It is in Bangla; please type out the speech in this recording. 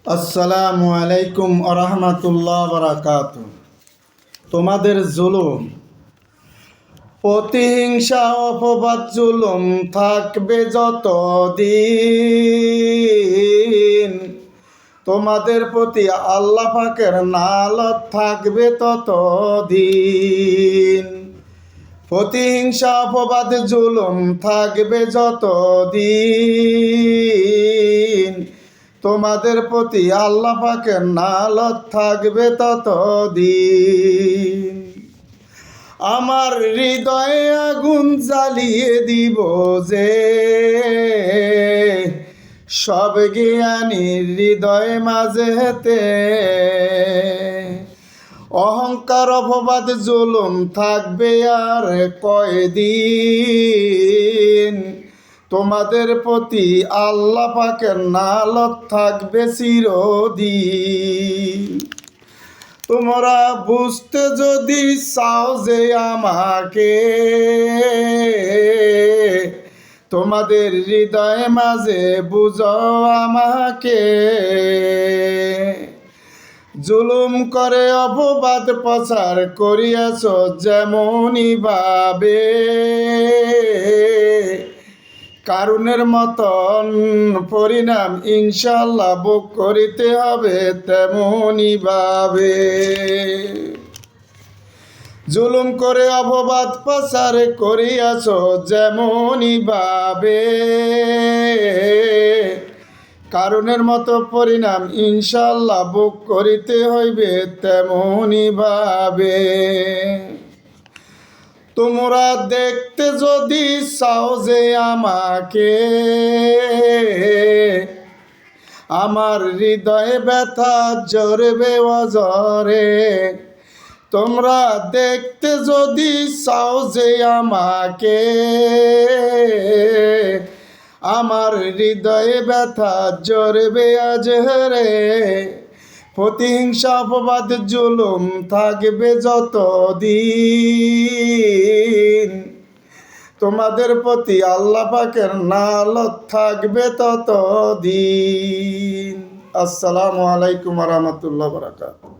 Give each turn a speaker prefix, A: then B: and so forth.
A: আসসালামু আলাইকুম আরহামাতুল্লাহ বারাকাতু। তোমাদের জুলুম, প্রতিহিংসা, অপবাদ, জুলুম থাকবে যতদিন, তোমাদের প্রতি আল্লাহ পাকের নালত থাকবে ততদিন। প্রতিহিংসা, অপবাদ, জুলুম থাকবে যতদিন, তোমাদের প্রতি আল্লাহ পাকের নালত থাকবে ততদিন। আমার হৃদয়ে আগুন জ্বালিয়ে দিব যে, সব জ্ঞানীর হৃদয় মাঝেতে অহংকার, অপবাদ, জুলুম থাকবে আর কয়দিন, তোমাদের প্রতি আল্লাহ পাকের নালত থাকবে চিরদিন। তোমরা বুঝতে যদি চাও যে আমাকে, তোমাদের হৃদয় মাঝে বুঝো আমাকে। জুলুম করে অপবাদ প্রচার করিয়াছ যেমনই ভাবে, কারুনের মতন পরিণাম ইনশাল্লাহ ভোগ করিতে হবে তেমনই ভাবে। জুলুম করে অপবাদ প্রচার করিয়াছ যেমনই ভাবে, কারুনের মতো পরিণাম ইনশাল্লাহ ভোগ করিতে হইবে তেমনই ভাবে। তোমরা দেখতে যদি চাও যে আমাকে, আমার হৃদয়ে ব্যথা জ্বরবে অজরে। তোমরা দেখতে যদি চাও যে আমাকে, আমার হৃদয়ে ব্যথা জ্বরবে আজরে। প্রতিহিংসা, অপবাদ, জুলুম থাকবে যতদিন, তোমাদের প্রতি আল্লাহ পাকের নালত থাকবে ততদিন। আসসালামু আলাইকুম রহমতুল্লাহ বারাকাতুহু।